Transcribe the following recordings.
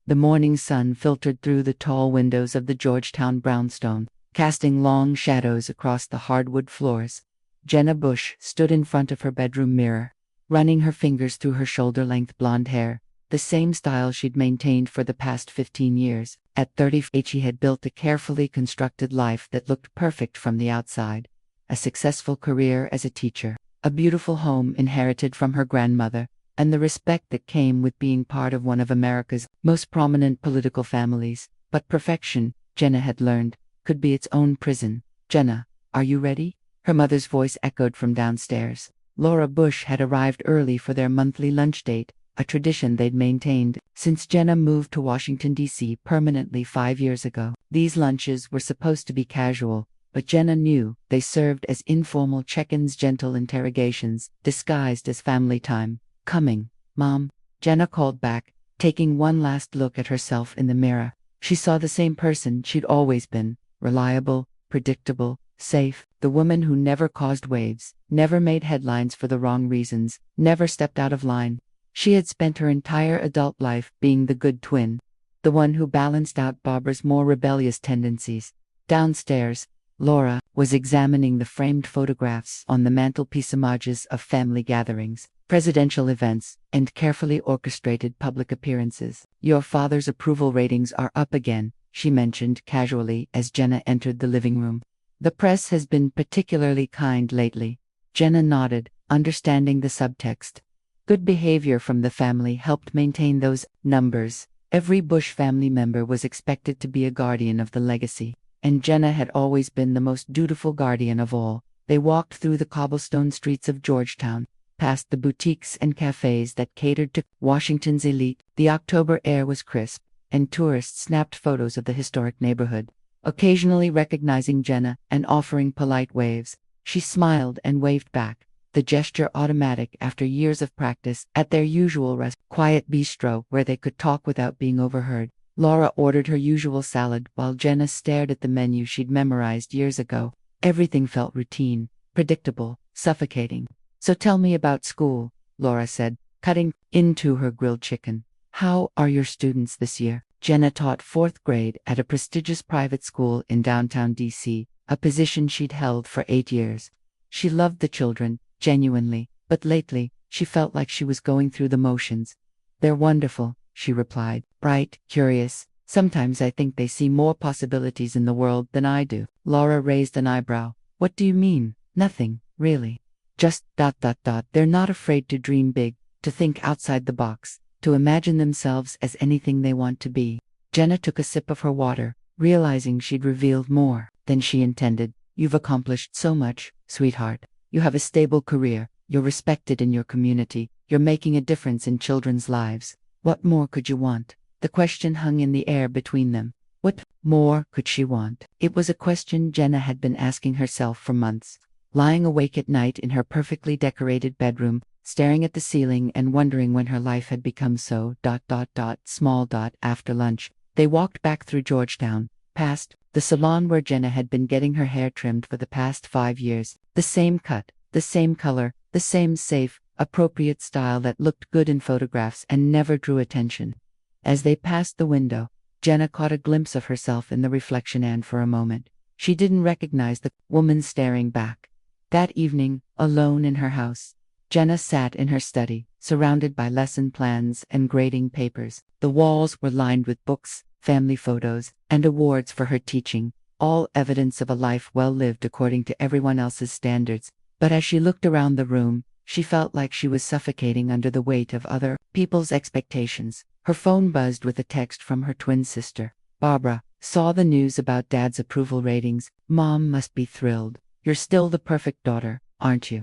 The morning sun filtered through the tall windows of the Georgetown brownstone, casting long shadows across the hardwood floors. Jenna Bush stood in front of her bedroom mirror, running her fingers through her shoulder-length blonde hair, the same style she'd maintained for the past 15 years. At 38, she had built a carefully constructed life that looked perfect from the outside. A successful career as a teacher, a beautiful home inherited from her grandmother, and the respect that came with being part of one of America's most prominent political families. But perfection, Jenna had learned, could be its own prison. "Jenna, are you ready?" Her mother's voice echoed from downstairs. Laura Bush had arrived early for their monthly lunch date, a tradition they'd maintained since Jenna moved to Washington, D.C. permanently 5 years ago. These lunches were supposed to be casual, but Jenna knew they served as informal check-ins, gentle interrogations, disguised as family time. "Coming, Mom," Jenna called back, taking one last look at herself in the mirror. She saw the same person she'd always been, reliable, predictable, safe, the woman who never caused waves, never made headlines for the wrong reasons, never stepped out of line. She had spent her entire adult life being the good twin, the one who balanced out Barbara's more rebellious tendencies. Downstairs, Laura was examining the framed photographs on the mantelpiece, images of family gatherings, presidential events, and carefully orchestrated public appearances. "Your father's approval ratings are up again," she mentioned casually as Jenna entered the living room. "The press has been particularly kind lately." Jenna nodded, understanding the subtext. Good behavior from the family helped maintain those numbers. Every Bush family member was expected to be a guardian of the legacy, and Jenna had always been the most dutiful guardian of all. They walked through the cobblestone streets of Georgetown, past the boutiques and cafes that catered to Washington's elite. The October air was crisp, and tourists snapped photos of the historic neighborhood, occasionally recognizing Jenna and offering polite waves. She smiled and waved back, the gesture automatic after years of practice. At their usual quiet bistro where they could talk without being overheard, Laura ordered her usual salad while Jenna stared at the menu she'd memorized years ago. Everything felt routine, predictable, suffocating. "So tell me about school," Laura said, cutting into her grilled chicken. "How are your students this year?" Jenna taught 4th grade at a prestigious private school in downtown D.C., a position she'd held for 8 years. She loved the children, genuinely, but lately, she felt like she was going through the motions. "They're wonderful," she replied, "bright, curious. Sometimes I think they see more possibilities in the world than I do." Laura raised an eyebrow. "What do you mean?" "Nothing, really. Just ... They're not afraid to dream big, to think outside the box, to imagine themselves as anything they want to be." Jenna took a sip of her water, realizing she'd revealed more than she intended. "You've accomplished so much, sweetheart. You have a stable career, you're respected in your community, you're making a difference in children's lives. What more could you want?" The question hung in the air between them. What more could she want? It was a question Jenna had been asking herself for months, lying awake at night in her perfectly decorated bedroom, staring at the ceiling and wondering when her life had become so ... small. After lunch, they walked back through Georgetown, past the salon where Jenna had been getting her hair trimmed for the past 5 years. The same cut, the same color, the same safe, appropriate style that looked good in photographs and never drew attention. As they passed the window, Jenna caught a glimpse of herself in the reflection, and for a moment, she didn't recognize the woman staring back. That evening, alone in her house, Jenna sat in her study, surrounded by lesson plans and grading papers. The walls were lined with books, family photos, and awards for her teaching, all evidence of a life well lived according to everyone else's standards. But as she looked around the room, she felt like she was suffocating under the weight of other people's expectations. Her phone buzzed with a text from her twin sister. "Barbara, saw the news about Dad's approval ratings. Mom must be thrilled. You're still the perfect daughter, aren't you?"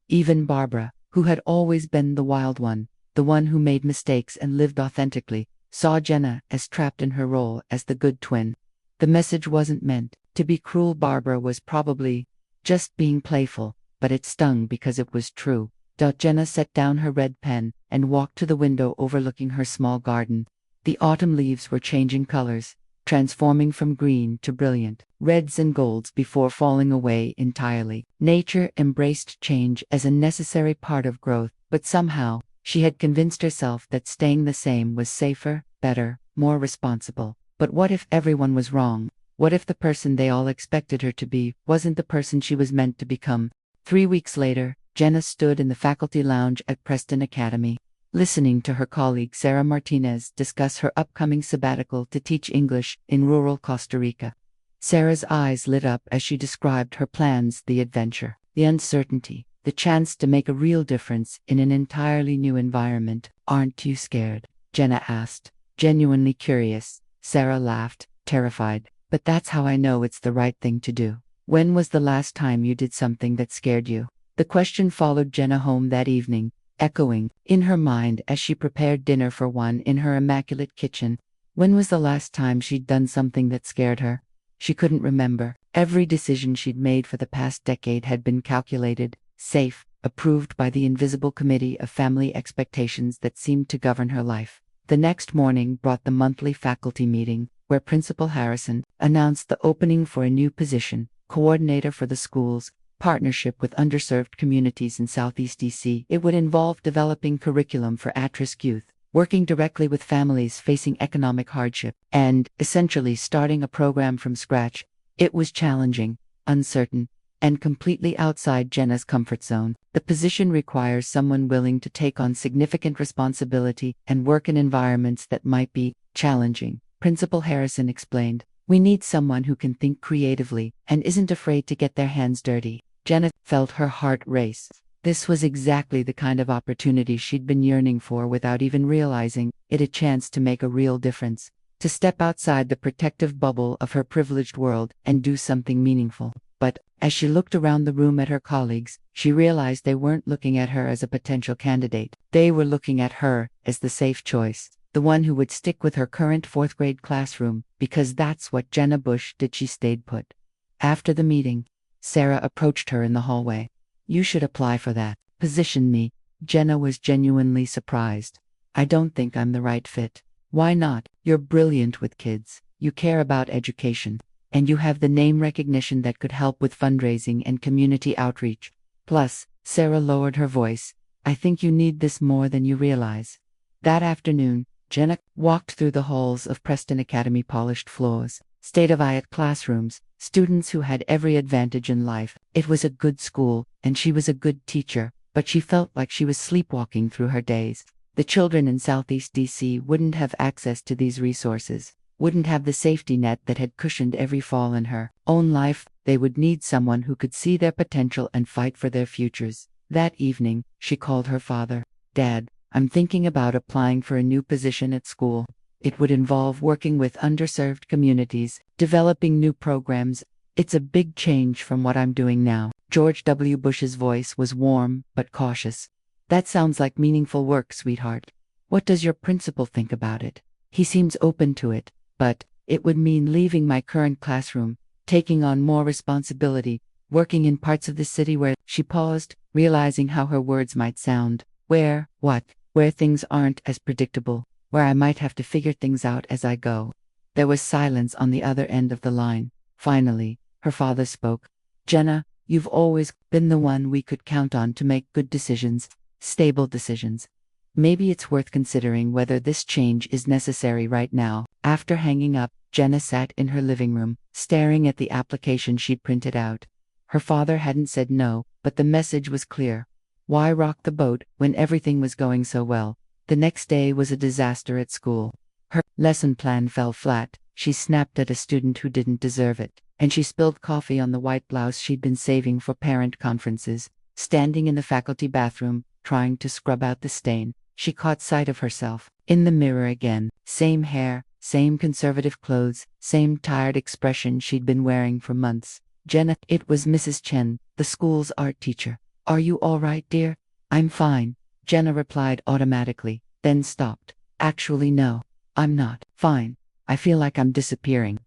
Even Barbara, who had always been the wild one, the one who made mistakes and lived authentically, saw Jenna as trapped in her role as the good twin. The message wasn't meant to be cruel. Barbara was probably just being playful, but it stung because it was true. Jenna set down her red pen and walked to the window overlooking her small garden. The autumn leaves were changing colors, transforming from green to brilliant reds and golds before falling away entirely. Nature embraced change as a necessary part of growth, but somehow, she had convinced herself that staying the same was safer, better, more responsible. But what if everyone was wrong? What if the person they all expected her to be wasn't the person she was meant to become? 3 weeks later, Jenna stood in the faculty lounge at Preston Academy, listening to her colleague Sarah Martinez discuss her upcoming sabbatical to teach English in rural Costa Rica. Sarah's eyes lit up as she described her plans, the adventure, the uncertainty, the chance to make a real difference in an entirely new environment. "Aren't you scared?" Jenna asked, genuinely curious. Sarah laughed, terrified. "But that's how I know it's the right thing to do." "When was the last time you did something that scared you?" The question followed Jenna home that evening, echoing in her mind as she prepared dinner for one in her immaculate kitchen. When was the last time she'd done something that scared her? She couldn't remember. Every decision she'd made for the past decade had been calculated, safe, approved by the invisible committee of family expectations that seemed to govern her life. The next morning brought the monthly faculty meeting, where Principal Harrison announced the opening for a new position, coordinator for the school's partnership with underserved communities in Southeast DC. It would involve developing curriculum for at-risk youth, working directly with families facing economic hardship, and, essentially, starting a program from scratch. It was challenging, uncertain, and completely outside Jenna's comfort zone. The position requires someone willing to take on significant responsibility and work in environments that might be challenging. Principal Harrison explained, "We need someone who can think creatively and isn't afraid to get their hands dirty." Jenna felt her heart race. This was exactly the kind of opportunity she'd been yearning for without even realizing it, a chance to make a real difference, to step outside the protective bubble of her privileged world and do something meaningful. But, as she looked around the room at her colleagues, she realized they weren't looking at her as a potential candidate. They were looking at her as the safe choice, the one who would stick with her current fourth-grade classroom, because that's what Jenna Bush did. She stayed put. After the meeting, Sarah approached her in the hallway. "You should apply for that position." "Me?" Jenna was genuinely surprised. "I don't think I'm the right fit." "Why not? You're brilliant with kids, you care about education, and you have the name recognition that could help with fundraising and community outreach. Plus," Sarah lowered her voice, "I think you need this more than you realize." That afternoon, Jenna walked through the halls of Preston Academy, polished floors, state-of-the-art classrooms, students who had every advantage in life. It was a good school, and she was a good teacher, but she felt like she was sleepwalking through her days. The children in Southeast DC wouldn't have access to these resources, wouldn't have the safety net that had cushioned every fall in her own life. They would need someone who could see their potential and fight for their futures. That evening, she called her father. "Dad, I'm thinking about applying for a new position at school. It would involve working with underserved communities, developing new programs. It's a big change from what I'm doing now." George W. Bush's voice was warm but cautious. "That sounds like meaningful work, sweetheart. What does your principal think about it?" "He seems open to it, but it would mean leaving my current classroom, taking on more responsibility, working in parts of the city where—" She paused, realizing how her words might sound. "Where, what? Where things aren't as predictable, where I might have to figure things out as I go." There was silence on the other end of the line. Finally, her father spoke. "Jenna, you've always been the one we could count on to make good decisions, stable decisions. Maybe it's worth considering whether this change is necessary right now." After hanging up, Jenna sat in her living room, staring at the application she'd printed out. Her father hadn't said no, but the message was clear. Why rock the boat when everything was going so well? The next day was a disaster at school. Her lesson plan fell flat. She snapped at a student who didn't deserve it, and she spilled coffee on the white blouse she'd been saving for parent conferences. Standing in the faculty bathroom, trying to scrub out the stain, she caught sight of herself in the mirror again. Same hair, same conservative clothes, same tired expression she'd been wearing for months. "Jenna," it was Mrs. Chen, the school's art teacher. "Are you all right, dear?" "I'm fine," Jenna replied automatically, then stopped. "Actually, no, I'm not fine. I feel like I'm disappearing."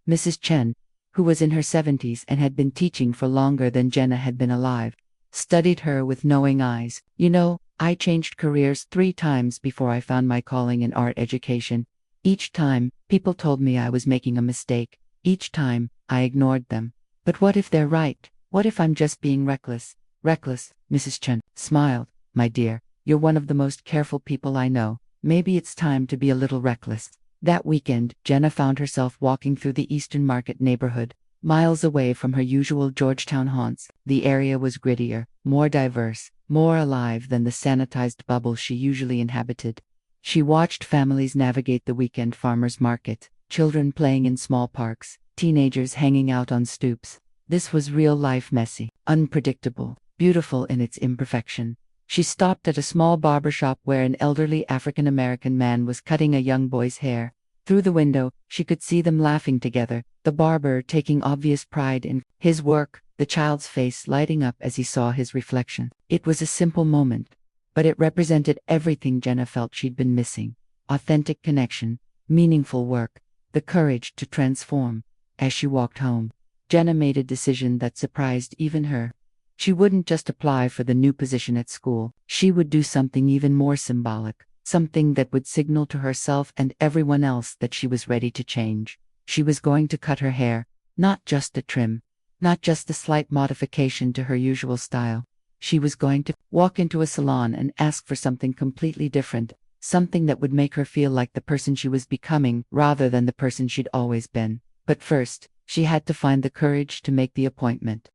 Mrs. Chen, who was in her 70s and had been teaching for longer than Jenna had been alive, studied her with knowing eyes. "You know, I changed careers 3 times before I found my calling in art education. Each time, people told me I was making a mistake. Each time, I ignored them. But what if they're right? What if I'm just being reckless?" "Reckless," Mrs. Chen smiled. "My dear, you're one of the most careful people I know." Maybe it's time to be a little reckless. That weekend, Jenna found herself walking through the Eastern Market neighborhood, miles away from her usual Georgetown haunts. The area was grittier, more diverse, more alive than the sanitized bubble she usually inhabited. She watched families navigate the weekend farmers market, children playing in small parks, teenagers hanging out on stoops. This was real life, messy, unpredictable, beautiful in its imperfection. She stopped at a small barber shop where an elderly African American man was cutting a young boy's hair. Through the window, she could see them laughing together, the barber taking obvious pride in his work, the child's face lighting up as he saw his reflection. It was a simple moment, but it represented everything Jenna felt she'd been missing: authentic connection, meaningful work, the courage to transform. As she walked home, Jenna made a decision that surprised even her. She wouldn't just apply for the new position at school. She would do something even more symbolic, something that would signal to herself and everyone else that she was ready to change. She was going to cut her hair, not just a trim, not just a slight modification to her usual style. She was going to walk into a salon and ask for something completely different, something that would make her feel like the person she was becoming rather than the person she'd always been. But first, she had to find the courage to make the appointment.